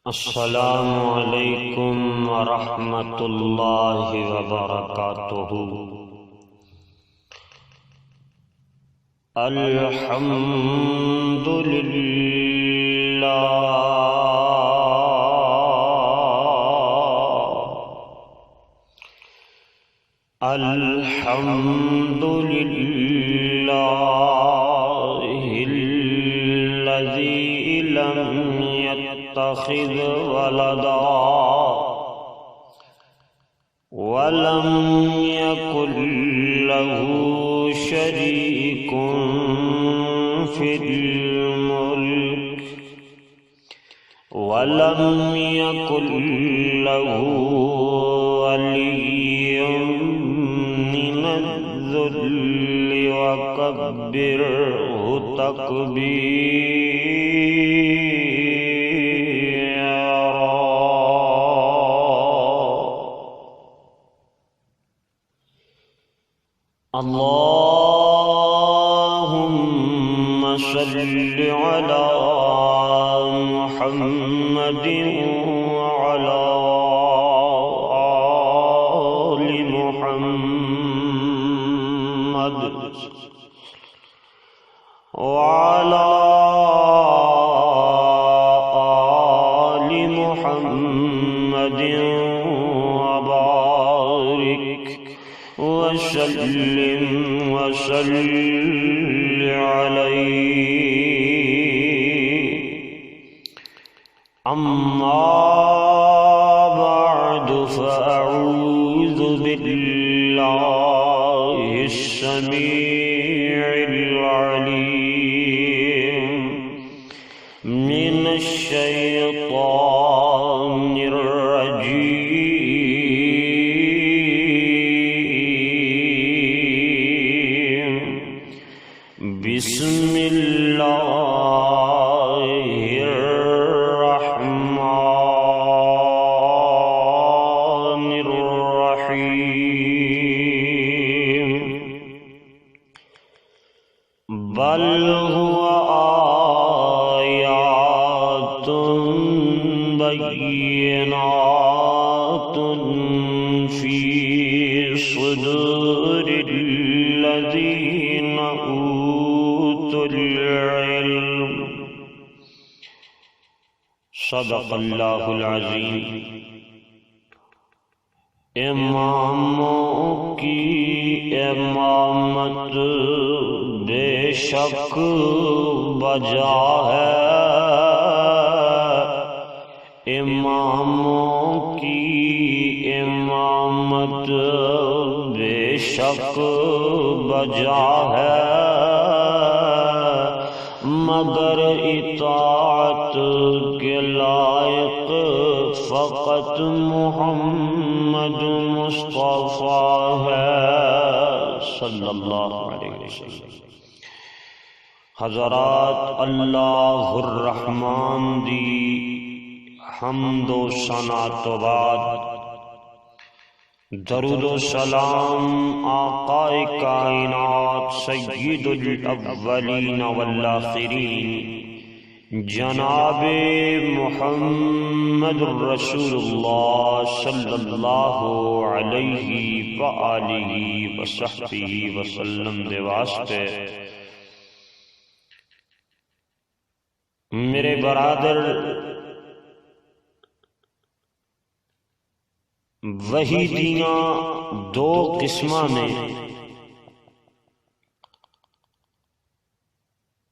السلام علیکم ورحمۃ اللہ وبرکاتہ۔ الحمد للہ الحمد للہ الذی لم يتخذ ولدا ولم يكن له شريك في الملك ولم يكن له ولي من الذل وكبره تكبيرا۔ اللهم صل على محمد وعلى آل محمد وعلى آل محمد وبارك وسلم عليه۔ أما بعد فأعوذ بالله السميع العليم من الشيطان الرجيم۔ بسم الله الرحمن الرحيم۔ بل هو آيات بينات في صدور الذين أوتوا العلم۔ صدق اللہ العظیم۔ اماموں کی امامت بے شک بجا ہے، اماموں کی امامت بے شک بجا ہے، مگر اطاعت کے لائق فقط محمد مصطفیٰ ہے صلی اللہ علیہ وسلم۔ حضرات، اللہ الرحمن دی حمد و ثنا تو بعد درود و سلام آقا کائنات سید الاولین والآخرین جناب محمد رسول اللہ صلی اللہ علیہ وآلہ وصحبہ وسلم دے واسطے۔ میرے برادر، وحی دیاں دو قسماں نے،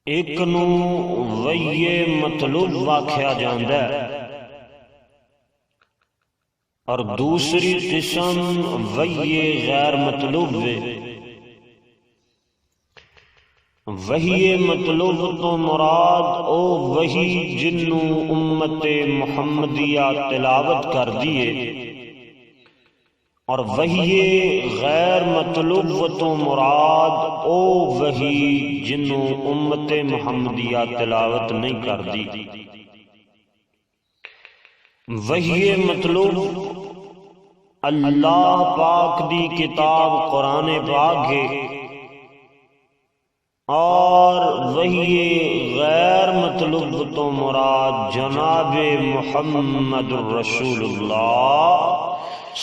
ایک نو وحی مطلوب واقعہ جاندہ ہے اور دوسری قسم وحی غیر مطلوب ہے۔ وحی مطلوب تو مراد او وحی جنو امت محمدیہ تلاوت کر دیے، اور وحی غیر مطلوب تو مراد او وحی جنو امت محمدیہ تلاوت نہیں کر دی۔ وحی مطلوب اللہ پاک دی کتاب قرآن پاک ہے، اور وہی غیر مطلوب تو مراد جناب محمد رسول اللہ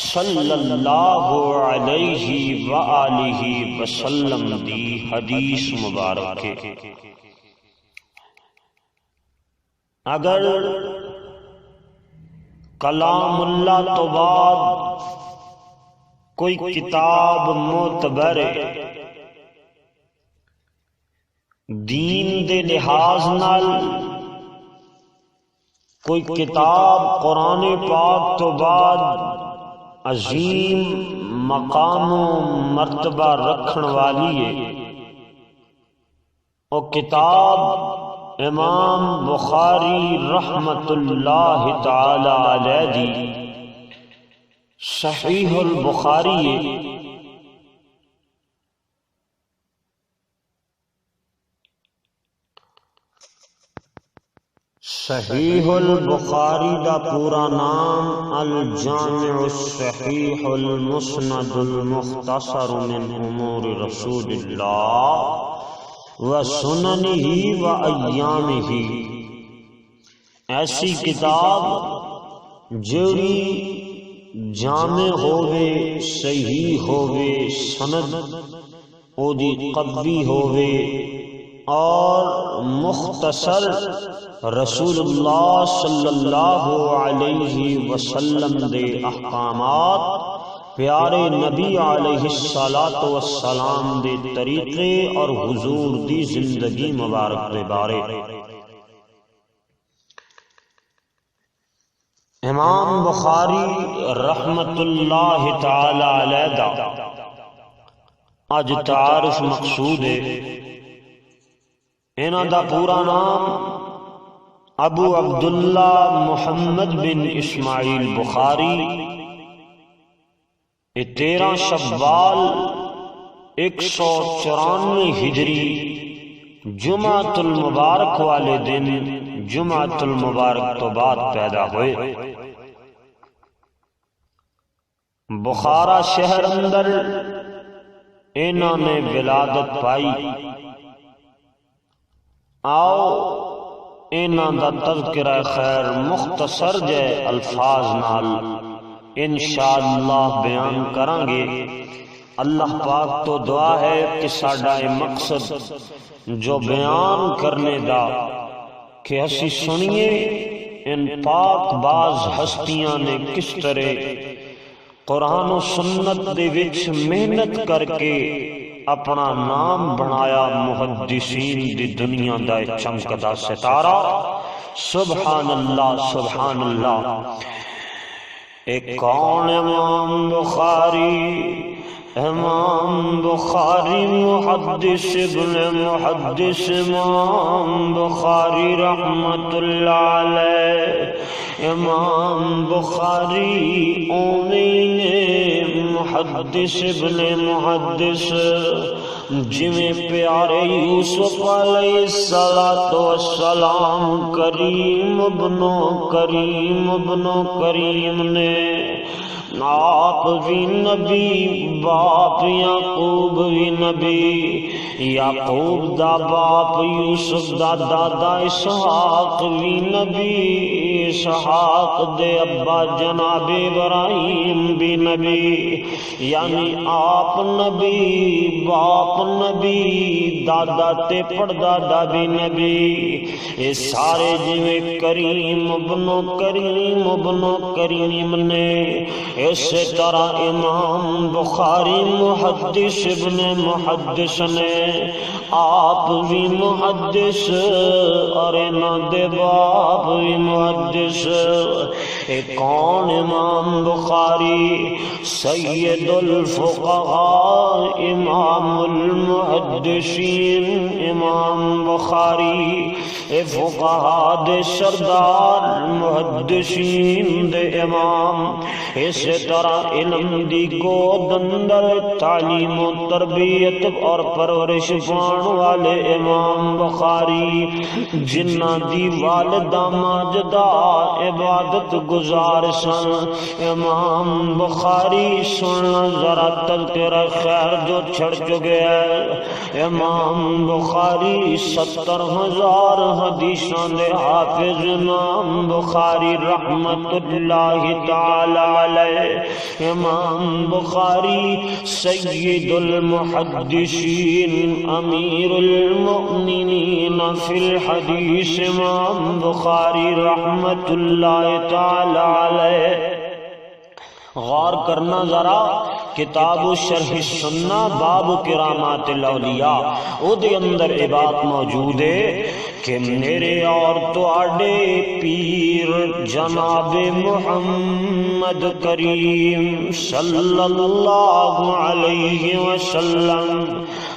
صلی اللہ علیہ وآلہ وسلم دی حدیث مبارک ہے۔ اگر کلام اللہ تو بعد کوئی کتاب معتبر دین دے لحاظ نال، کوئی کتاب قرآن پاک تو بعد عظیم مقام و مرتبہ رکھن والی ہے، وہ کتاب امام بخاری رحمت اللہ تعالی علیہ دی صحیح البخاری ہے۔ صحیح البخاری دا پورا نام الجامع الصحیح المسند المختصر من امور رسول اللہ وسننہ وایامہ، ایسی کتاب جوڑی جامع ہووے، صحیح ہووے، سند او دی قوی ہووے اور مختصر رسول اللہ صلی اللہ علیہ وسلم دے احکامات، پیارے نبی علیہ السلام دے طریقے اور حضور دی زندگی مبارک دے بارے۔ امام بخاری رحمت اللہ تعالی علیہ دا اج تعارف مقصود ہے۔ انہاں دا پورا نام ابو عبداللہ محمد بن اسماعیل بخاری، 13 شوال 194 ہجری جمعۃ المبارک والے دن جمعۃ المبارک تو بعد پیدا ہوئے۔ بخارا شہر اندر انہوں نے ولادت پائی۔ آؤ انہوں دا تذکرہ خیر مختصر جے الفاظ نال انشاءاللہ بیان کریں گے۔ اللہ پاک تو دعا ہے کہ ساڈا مقصد جو بیان کرنے دا کہ اسی سنیے ان پاک باز ہستیاں نے کس طرح قرآن و سنت دے وچ محنت کر کے اپنا نام بنایا، محدثین دی دنیا دا چمکدا ستارہ۔ سبحان اللہ سبحان اللہ۔ ایک کون امام بخاری، امام بخاری محدث ابن محدث امام بخاری رحمت اللہ علیہ۔ امام بخاری اومین محدث ابن محدث، جویں پیارے یوسف علیہ السلام کریم ابن کریم نے آپ بھی نبی، باپ یعقوب بھی نبی، یعقوب دا باپ یوسف دا دادا اسحاق بھی نبی، اسحاق دے ابا جناب ابراہیم بھی نبی، یعنی آپ نبی، باپ نبی، دادا تے پڑدادا بھی نبی، یہ سارے جویں کریم ابن کریم نے، اسی طرح امام بخاری محدث ابن محدث نے آپ بھی محدث اور انہاں دے باپ بھی محدث۔ ایک کون امام بخاری؟ سید الفقہاء امام المحدثین امام بخاری، اے فقہاء دے سردار محدثین دے امام۔ اسی طرح علم دی گود اندر تعلیم و تربیت اور پرورش پان والے امام بخاری، جنہ دی والدہ ماجدہ عبادت گزار سن۔ امام بخاری سننا ذرا تذکرہ خیر جو چھڑ چکے ہے۔ امام بخاری 70,000 حدیثاں دے حافظ امام بخاری رحمت اللہ تعالی علیہ۔ امام بخاری سید المحدثین امیر المؤمنین فی الحدیث امام بخاری رحمت اللہ تعالی علیہ۔ غور کرنا ذرا کتاب شرح السنہ باب کرامات الاولیاء، او دے اندر یہ بات موجود ہے کہ میرے اور تواڈے پیر جناب محمد کریم صلی اللہ علیہ وسلم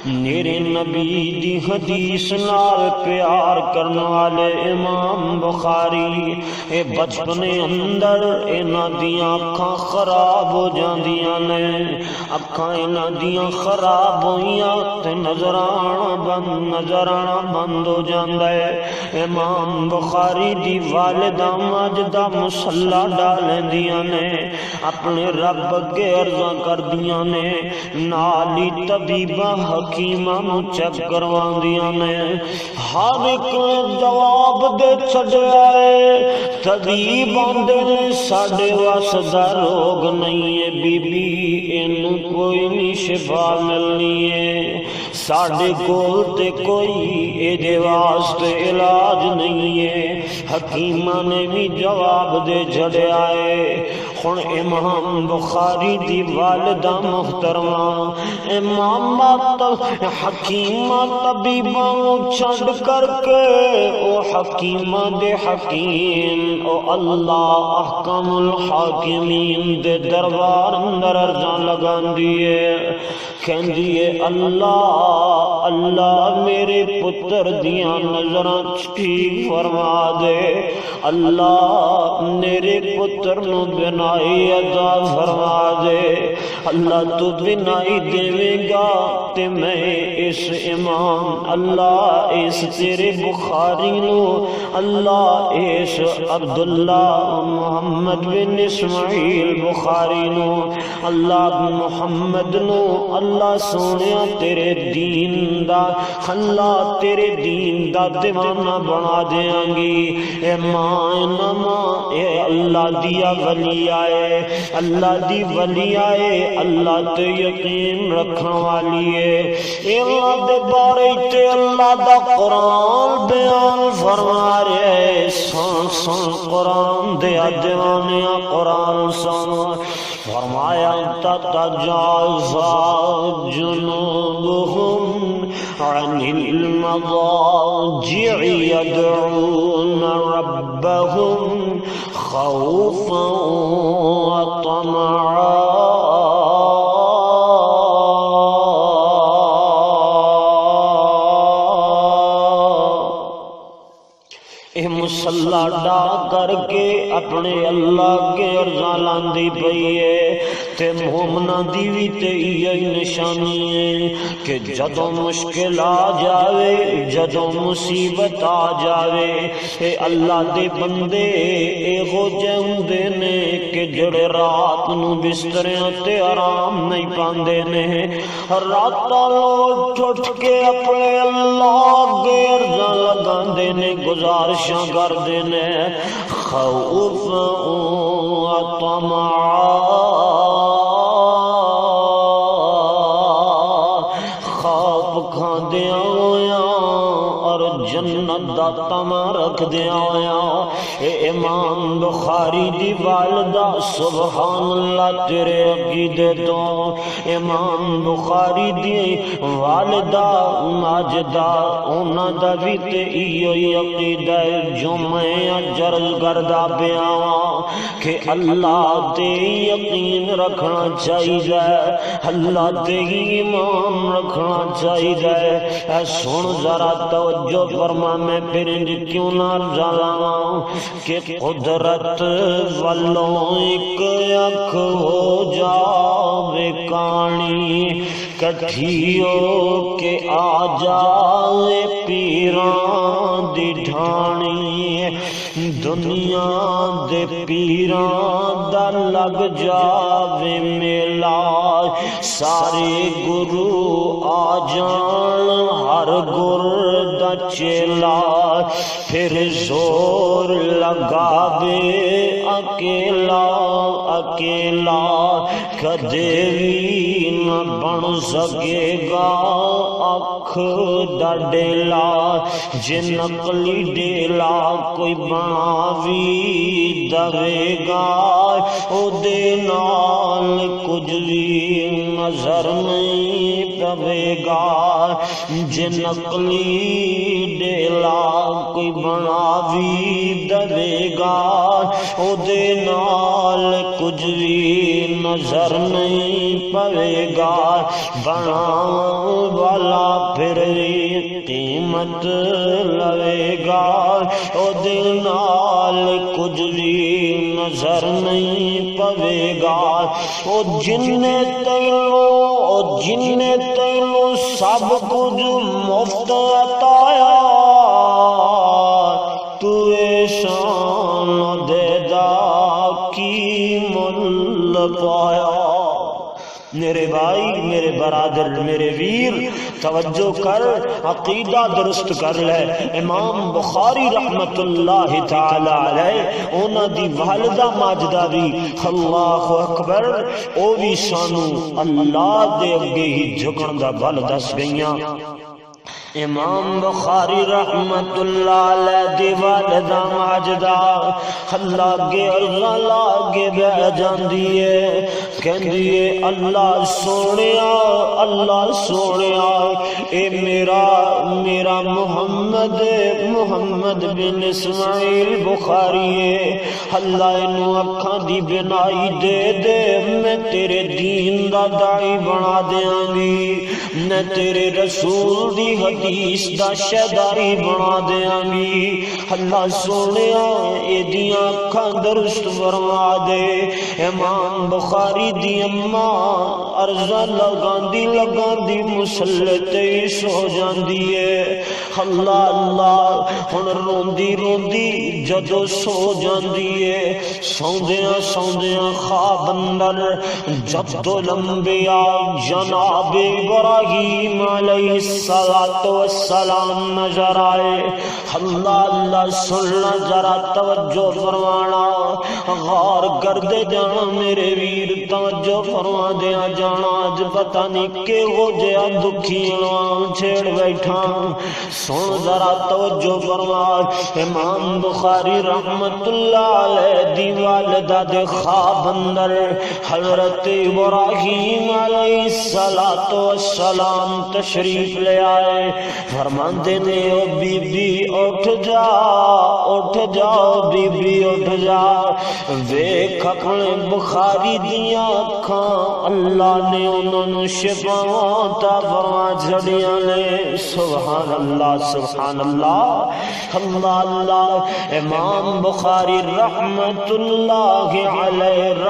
میرے نبی دی حدیث نال پیار کرنے والے امام بخاری اے بچپنے اندر انہاں دیاں اکھاں خراب ہو جاندیاں نے، اکھاں انہاں دیاں خراب ہوئیاں تے نظر آنا بند ہو جاندا ہے۔ امام بخاری دی والدہ ماجدہ مصلی ڈالیندیاں نے، اپنے رب اگے عرضاں کردیاں نے، نالی طبیبہ حکیمہ نو چیک کرواندیاں نے۔ ہر ایک جواب دے چھڈیا ہے، طبیب آندے نے ساڈے واسطہ روگ نہیں ہے بی بی، اینوں کوئی نہیں شفا ملنی ہے، ساڈے کول تے کوئی اے دے واسطے علاج نہیں ہے۔ حکیمہ نے بھی جواب دے چھڈیا ہے۔ ہن امام بخاری دی والدہ محترمہ امامہ حکیمہ طبیبہ چھڈ کر کے او حکیمہ دے حکیم او اللہ احکم الحاکمین دے دربار اندر عرضاں لگاندی ہے، کہندی ہے اللہ اللہ میرے پتر دیاں نظراں ٹھیک فرما دے، اللہ میرے پتر نو بنائی عطا فرما دے، اللہ تو بنائی دے گا تے میں اس امام اللہ اس تیرے بخاری نو اللہ اس عبداللہ محمد بن اسماعیل بخاری نو اللہ محمد نو اللہ سونیا تیرے دین دا اللہ تیرے دین دا دیوانہ بنا دیاں گی۔ اے ماں نما اے اللہ دیا ولی آئے، اللہ دی ولی آئے، اللہ تے یقین رکھن والی ہے، اے اللہ دے بارے تے اللہ دا قرآن بیان فرما رہے، سن سن قرآن دے دیوانیاں قرآن سن، فرمایا تتجافى جنوبهم عن المضاجع يدعون ربهم خوفا وطمعا۔ مسلح ڈا کر کے اپنے اللہ کے عرضاں لاندی پئی ہے تے مومناں دی وی تے یہی نشانی ہے کہ جدوں مشکل آ جاوے، جدوں مصیبت آ جاوے، اے اللہ دے بندے اے ہو جاندے نے کہ جڑے رات نو بستریاں تے آرام نہیں پاندے نے، راتاں لوٹ اٹھ کے اپنے اللہ کے عرضاں لگاندے نے، گزارشاں کردے نے، خوف و طمع، خوف کھاندیاں ہویاں اور جنت دا طمع رکھدیاں ہویاں۔ اے امام بخاری دی والدہ سبحان اللہ تیرے عقیدے تو، امام بخاری دی والدہ ماجدہ انہاں دا بھی تے ایہی عقیدہ ہے جو میں عرض کردا پیا ہاں کہ اللہ تے یقین رکھنا چاہیے، اللہ تے ایمان رکھنا چاہیے۔ اے سن ذرا توجہ فرما، میں پھر کیوں نہ جلاواں کہ قدرت والوں ایک اکھ ہو جاوے کانی، کٹھیو کہ آ جائے پیران دی ڈھانی دنیا دے پیران دا لگ جاوے میلا سارے گرو آ جان ہر گر دا چیلا پھر زور لگاوے اکیلا اکیلا کدے بھی نہ بن سکے گا اکھ دا ڈیلا جے نقلی ڈیلا کوئی بناوی دوے گا او دے نال کچھ بھی نظر نہیں پوے گا جے نقلی ڈیلا کوئی بناوی دوے گا او دے نال کچھ بھی نظر نہیں پوے گا بناون والا پھر قیمت لوے گا او دے نال کچھ بھی نظر نہیں پوے گا او جن تینوں سب کچھ مفت عطایا تو احسان دے دا کی مل پایا میرے بھائی میرے برادر میرے ویر توجہ کر عقیدہ درست کر لے امام بخاری رحمت اللہ تعالی علیہ اونا دی والدہ ماجدہ بھی اللہ اکبر او بھی سانو اللہ دے اگے ہی جھکن دا بل دس گئیاں امام بخاری رحمت اللہ علیہ دی والدہ ماجدہ اللہ کے عرضہ لاغے بہ جاندی ہے کہندی ہے اللہ سونیا اے میرا محمد بن اسماعیل بخاری ہے اللہ انہوں اکھاں دی بنائی دے میں تیرے دین دا دائی بنا دیاں گی میں تیرے رسول دی حدیث دا شہدائی بنا دیاں گی اللہ سونیا اے دیاں اکھاں درست فرما دے امام بخاری دی اماں عرضہ لگاندی مسلطے سو جاندی ہے اللہ ہن روندی جدو سو جاندی ہے سوندیاں خواب اندر جد الانبیاء جناب ابراہیم علیہ السلام نظر آئے اللہ سننا ذرا توجہ فرمانا غور کردے جانا میرے ویر توجہ فرما دیا جانا اج پتہ نہیں کہ ہو جیا دکھی لوان چھیڑ بیٹھا سن ذرا توجہ فرما امام بخاری رحمت اللہ علیہ دی والدہ دے خواب اندر حضرت ابراہیم علیہ السلام تشریف لے آئے فرماندے نے او بی بی اٹھ جا بی بی اٹھ جا ویکھ اپنے بخاری دیاں اکھاں اللہ نے انہوں نے شفاواں عطا فرما چھڑیاں نے سبحان اللہ امام بخاری رحمت اللہ علیہ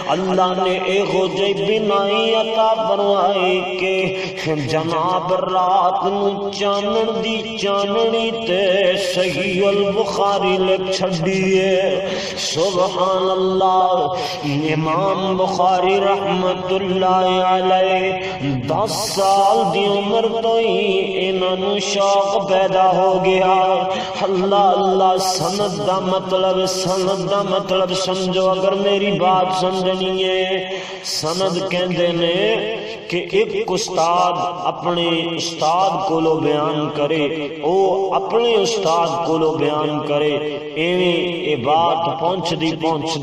اللہ نے ایہو جے بنائی عطا فرمائی کہ جناب رات نو چاننی تے صحیح البخاری لکھ چھڑیے سبحان اللہ امام بخاری رحمت اللہ علیہ 10 سال دی عمر تو ہی انہوں شوق پیدا ہو گیا اللہ سند دا مطلب سمجھو اگر میری بات سمجھنی ہے سند کہندے نے کہ ایک استاد اپنے استاد کو لو بیان کرے او اپنے استاد کو لو بیان کرے ایویں اے بات پہنچ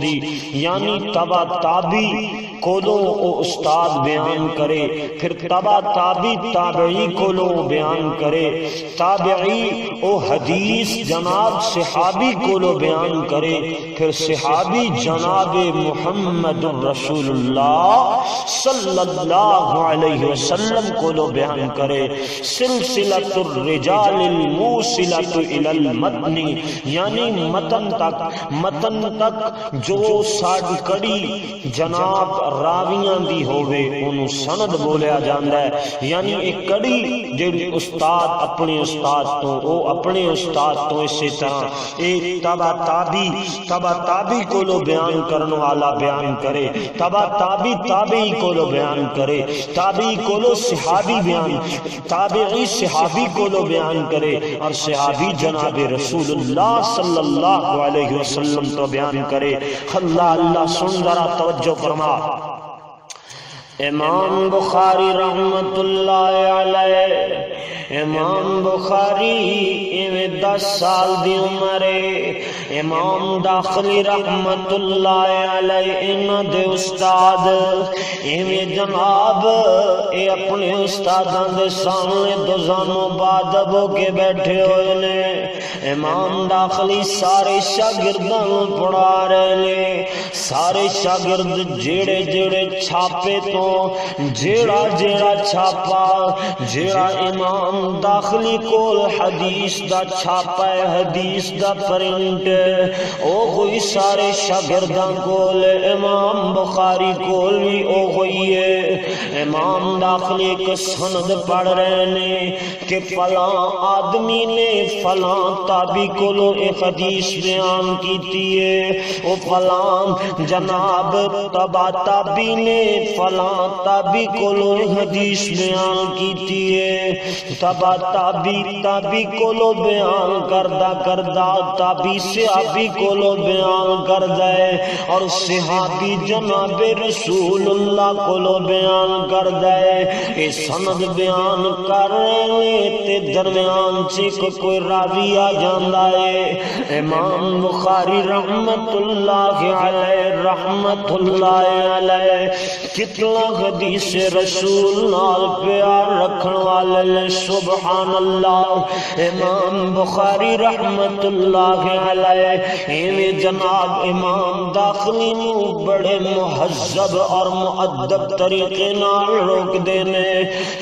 دی یعنی تبا تابی کو لو او استاد بیان کرے پھر تبا تابی تابعی کو لو بیان کرے تابعی او حدیث جناب صحابی کو لو بیان کرے پھر صحابی جناب محمد رسول اللہ صلی اللہ علیہ وسلم کو لو بیان کرے سلسلۃ الرجال الموصلۃ الی المتن یعنی متن تک جو ساڈ کڑی جناب راویاں دی ہووے اونوں سند بولیا جاندا ہے. یعنی ایک کڑی جڑی استاد اپنے استاد تو او اپنے استاد تو اسی طرح ایک تبع تابی کولو بیان کرن والا بیان کرے, تبع تابعی کولو بیان کرے, تابعی کولو صحابی بیان, تابعی صحابی کولو بیان کرے, اور صحابی جناب رسول اللہ صلی اللہ علیہ وسلم تو بیان کرے. اللہ سن ذرا توجہ فرما. امام بخاری رحمت اللہ علیہ, امام بخاری ایویں 10 سال دی عمر ہے. امام داخلی رحمت اللہ علیہ انہاں دے استاد ایویں جناب اے اپنے استاداں دے سامنے دوزانوں بادب ہو کے بیٹھے ہوئے نے. امام داخلی سارے شاگرداں پڑھا رہے نے. سارے شاگرد جیڑے جیڑے چھاپے تو جیڑا چھاپا جیڑا امام داخلی کول حدیث دا چھاپا ہے, حدیث دا پرنٹ او کوئی سارے شاگرداں کول, امام بخاری کول بھی او کوئی ہے. امام داخلی ایک سند پڑھ رہے نے کہ فلاں آدمی نے فلاں تابعی کولو ایک حدیث بیان کیتی ہے, او فلاں جناب تبع تابعی نے فلاں تابعی کولو حدیث بیان کیتی ہے. تبع تابعی کولو بیان کردہ تابعی صحابی کولو بیان کردہ ہے, اور صحابی جناب رسول اللہ کولو بیان کردہ ہے. اے سند بیان کر رہے تے درمیان چک کوئی راوی آ جاندا ہے. امام بخاری رحمت اللہ علیہ کتنا حدیث رسول نال پیار رکھن والے, سبحان اللہ. امام بخاری رحمت اللہ علیہ ایویں جناب امام داخلی نو بڑے مہذب اور مؤدب طریقے نال روک دینے,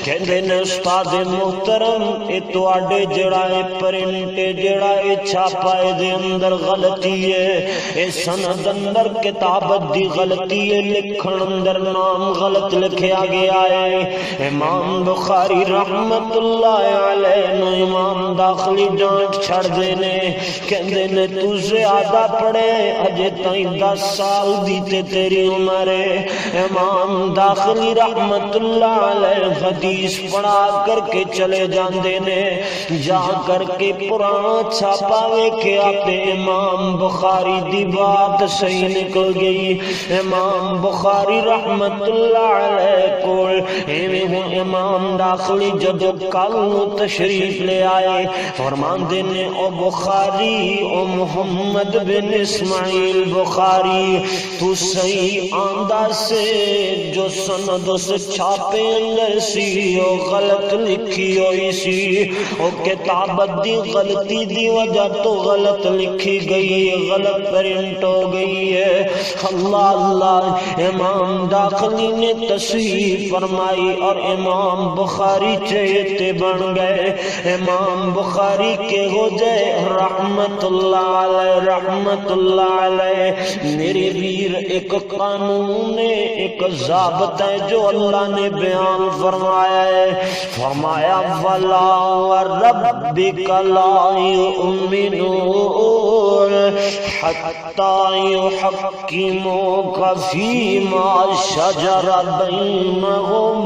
کہندے نے استاد محترم اے تواڈے جڑا اے پرنٹ جڑا اے چھاپا اے دے اندر غلطی ہے, اے سند اندر کتابت دی غلطی ہے, لکھن اندر نام غلط لکھیا گیا ہے. امام بخاری رحمت اللہ علیہ نو امام داخلی ڈانٹ چھڑ دینے, کہندے نے تو زیادہ پڑھے, اجے تائیں 10 سال دی تے تیری عمر ہے. امام داخلی رحمت اللہ علیہ حدیث پڑھا کر کے چلے جاندے نے, جا کر کے پرانا چھاپا ویکھیا تے امام بخاری دی بات صحیح نکل گئی. امام بخاری رحمت اللہ علیہ کول ایویں امام داخلی جدو کل نو تشریف لے آئے, فرماندے نے او بخاری او محمد بن اسماعیل بخاری تو صحیح آندہ سے جو سند اس چھاپے اندر سی او غلط لکھی ہوئی سی, او کتابت دی غلطی دی وجہ تو غلط لکھی گئی, غلط پرنٹ ہو گئی ہے. اللہ امام داخلی نے تصحیح فرمائی اور امام بخاری چہتے بن گئے. امام بخاری کے ہو جائے رحمت اللہ علیہ. میرے ویر ایک قانون ہے, ایک ضابطہ ہے جو اللہ نے بیان فرمایا ہے. فرمایا وَلَا وَرَبِّكَ لَا يُؤْمِنُونَ حَتَّى يُحَكِّمُوكَ فِيمَا شَجَرَ بَيْنَهُمْ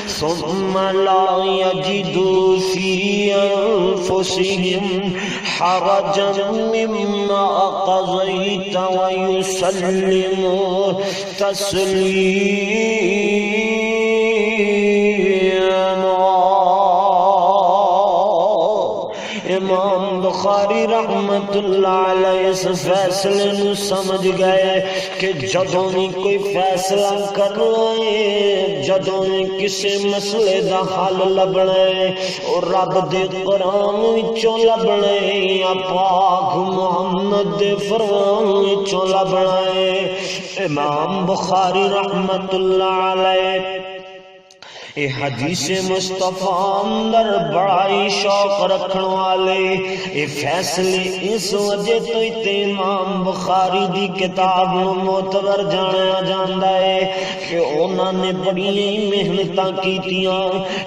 ثُمَّ لَا يَجِدُوا فِي أَنفُسِهِمْ حَرَجًا مِّمَّا قَضَيْتَ وَيُسَلِّمُوا تَسْلِيمًا. امام بخاری رحمت اللہ علیہ اس فیصلے نو سمجھ گئے کہ جدوں بھی کوئی فیصلہ کرنا ہے, جدوں بھی کسی مسئلے دا حل لبنا ہے, اور رب دے قرآن وچوں لبنا ہے یا پاک محمد دے فرمان وچوں لبنا ہے. امام بخاری رحمت اللہ علیہ اے حدیث مصطفیٰ اندر بڑا ہی شوق رکھن والے اے فیصلے اس وجہ تو امام بخاری دی کتاب نو معتبر جانا جاندا ہے کہ انہاں نے بڑی محنتاں کیتیاں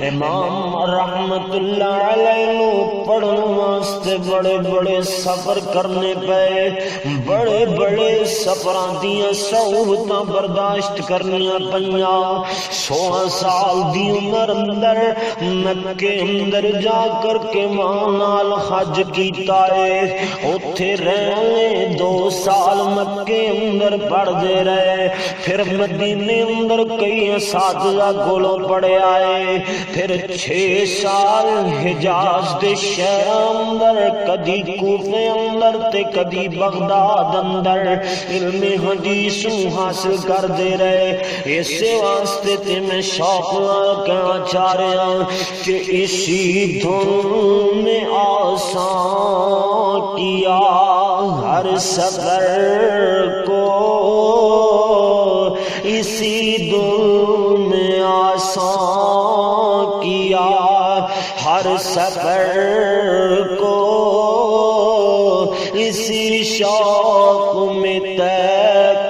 امام رحمت اللہ علیہ نو پڑھن واسطے بڑے بڑے سفر کرنے پئے بڑے بڑے سفراں دیاں صعوبتاں برداشت کرنیاں پیاں 16 سال دی عمر اندر مکے اندر جا کر کے مانال حج کیتا ہے اتھے رہنے 2 سال مکے اندر پڑھ دے رہے پھر مدینے اندر کئی اساتذہ کولوں پڑھے آئے پھر 6 سال حجاز دے شہر اندر کدی کوفے اندر تے کدی بغداد اندر علم حدیث حاصل کر دے رہے اسے واسطے تے میں شوق کہنا چاہ رہا ہوں کہ اسی دھن میں آسان کیا ہر سفر کو اسی دھن میں آسان کیا ہر سفر کو اسی شوق میں طے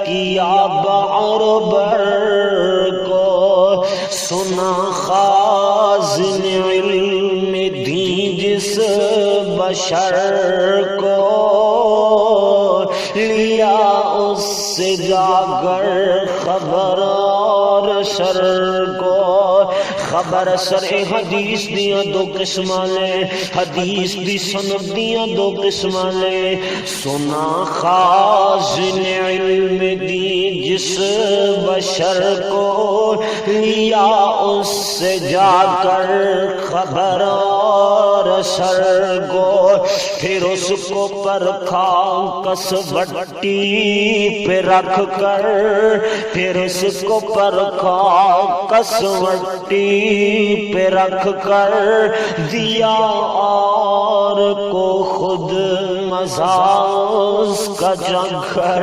کیا بحر بر کو سنا خازن علم دی جس بشر کو لیا اس سے جا کر خبر اور شر کو خبر سر حدیث دیاں 2 قسماں نے حدیث دی سند دیاں 2 قسماں نے سنا خازن علم دی جس بشر کو لیا اس سے جا کر خبر اور سر کو پھر اس کو پرکھا کسوٹی پہ رکھ کر پھر اس کو پرکھا کسوٹی پہ رکھ کر دیا اور کو خود مزاج کا جنکر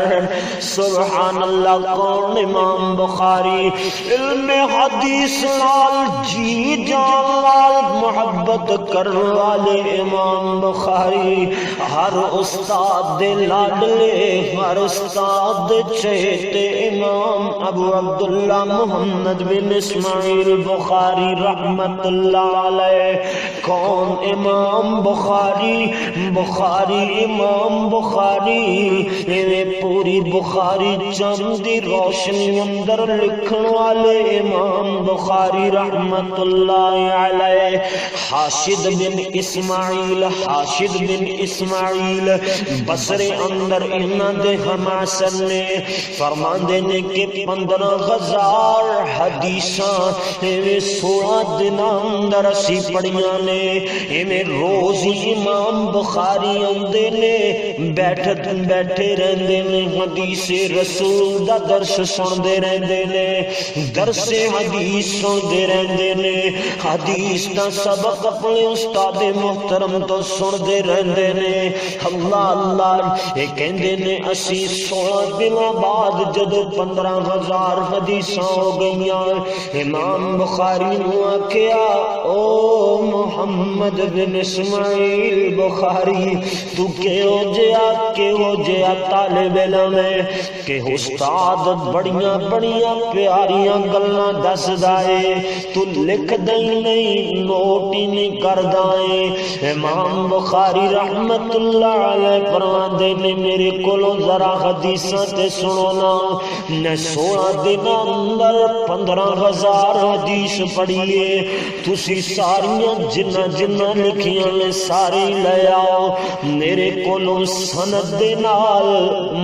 سبحان اللہ کون امام بخاری علم حدیث لال جی جان لال محبت کرنے والے امام بخاری ہر استاد دے لاڈلے ہر استاد دے چہتے امام ابو عبداللہ محمد بن اسماعیل بخاری رحمت اللہ علیہ کون امام بخاری امام بخاری پوری بخاری چندی روشنی اندر لکھن والے امام بخاری رحمت اللہ علیہ حاشد بن اسماعیل بصر اندر انہاں دے ہماسن نے فرمان دینے کے 15,000 حدیثاں 16 دن اندر اسی پڑھیاں نے انہیں روز امام بخاری اندے نے بیٹھے رہندے نے حدیث رسول دا درس سندے رہندے نے درس حدیث سندے رہندے نے حدیث دا سبق اپنے استاد محترم تو سندے رہندے نے اللہ اللہ یہ کہندے نے اسی 16 دن بعد جدو 15,000 حدیثاں ہو گئیاں امام بخاری نو آکھیا او محمد بن اسماعیل بخاری تو کہ ہو جیا طالب علم ہے کہ استاد بڑیاں پیاریاں گلاں دس دائے تو لکھ دئی نہیں نوٹ ہی نہیں کر دائے امام بخاری رحمت اللہ علیہ فرماندے نے میرے کولوں ذرا حدیثاں تے سنو نا میں 16 دن اندر 15,000 حدیث پڑھیے تسی ساریاں جنہ لکھیاں نے ساری لے آؤ میرے کولوں سند دے نال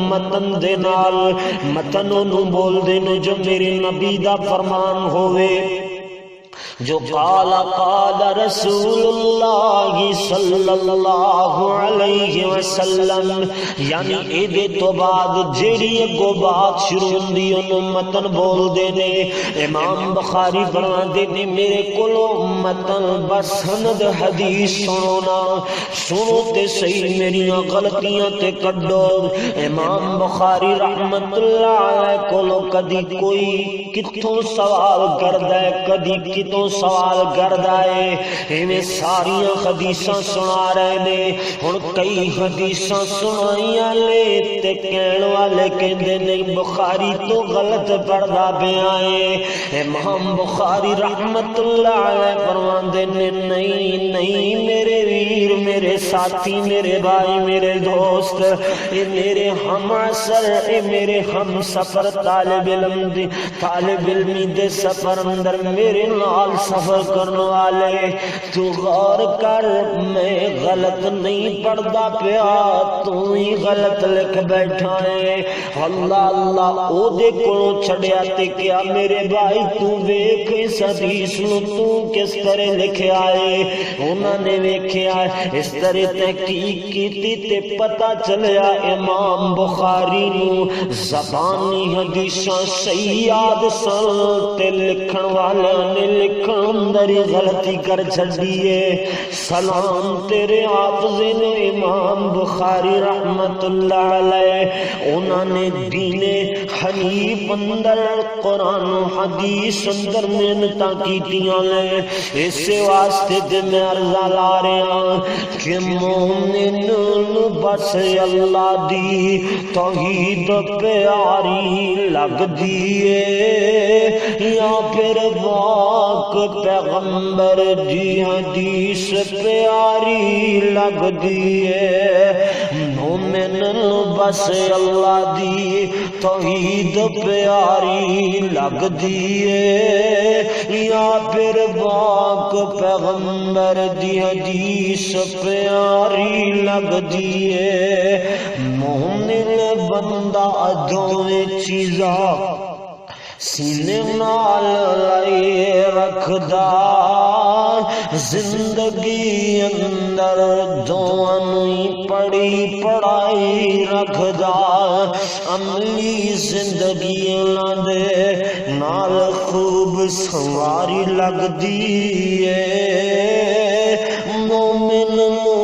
متن نو بول دے جو میرے نبی دا فرمان ہوئے جو قال رسول اللہ صلی اللہ علیہ وسلم، یعنی ایدے تو بعد جیڑی اگو بات شروع ہوندی انہوں متن بول دے نے۔ امام بخاری فرما دے نے میرے کولو متن بسند حدیث سنونا، سنو تے صحیح میری غلطیاں تے کڈو۔ امام بخاری رحمت اللہ علیہ کولو کدی کوئی کتوں سوال کردہ ہے، کدی کتوں سوال کردہ ہے، انہیں ساریاں حدیثاں سنا رہے نے۔ ہن کئی حدیثاں سنائیاں لے تے کہن والے کہندے نہیں بخاری تو غلط پڑھدا پیا ہے۔ امام بخاری رحمت اللہ علیہ فرماندے نے نہیں نہیں میرے ویر، میرے ساتھی، میرے بھائی، میرے دوست، اے میرے ہم عصر، اے میرے ہم سفر طالب علمی دے سفر اندر میرے نال سفر کرنے والے، تو غور کر میں غلط نہیں پڑھدا پیا، تو ہی غلط لکھ بیٹھا ہے۔ اللہ اللہ او دے کولوں چھڑیا تے کیا میرے بھائی تو ویکھ اس حدیث نو تو کس طرح لکھیا ہے۔ انہاں نے ویکھیا اس طرح تحقیق کیتی تے پتہ چلیا امام بخاری نو زبانی حدیثاں صحیح یاد سن تے لکھن والے نے لکھن اندر ہی غلطی کر چھڑی ہے۔ سلام تیرے حافظ نے امام بخاری رحمت اللہ علیہ، انہوں نے دین حنیف اندر قرآن و حدیث اندر محنتاں کیتیاں نے۔ اس واسطے تے میں عرض لا رہا کہ مومن نو بس اللہ دی توحید پیاری لگ دیئے، یا پھر پاک پیغمبر دی حدیث پیاری لگ دیئے۔ مومن نو بس اللہ دی توحید پیاری لگ دیئے، یا پھر پاک پیغمبر دی حدیث پیاری لگ دیئے۔ مومن بندہ دوویں چیزاں سینے نال لائے رکھدا، زندگی اندر دوانویں پڑھی پڑھائی رکھدا، عملی زندگی دے نال خوب سواری لگ دیئے۔ مومن نو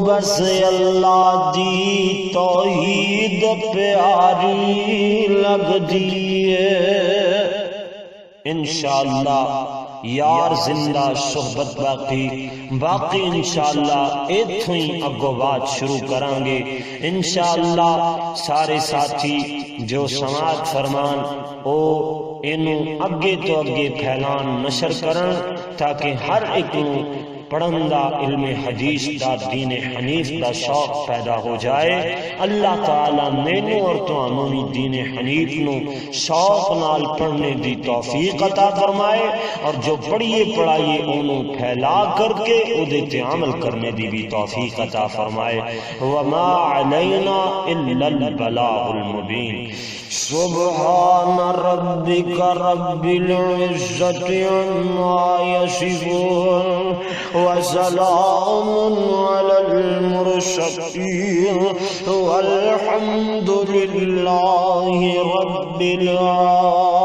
بس اللہ دی توحید پیاری لگ دیئے۔ انشاءاللہ یار زندہ صحبت باقی انشاءاللہ ایتھوں ہی اگو بات شروع کریں گے۔ انشاءاللہ سارے ساتھی جو سماعت فرمان او انہوں اگے تو اگے پھیلان نشر کرن تاکہ ہر ایک پڑھندہ علم حدیث دا دین حنیف دا شوق پیدا ہو جائے۔ اللہ تعالیٰ مینوں اور تانوں دین حنیف نو شوق نال پڑھنے دی توفیق عطا فرمائے، اور جو پڑھیے پڑھائیے انہوں پھیلا کر کے اودے تے عمل کرنے دی بھی توفیق عطا فرمائے۔ وما علینا الا البلاغ المبین۔ سبحان ربک رب العزت عما یصفون وسلام علی المرسلین والحمد للہ رب العالمین۔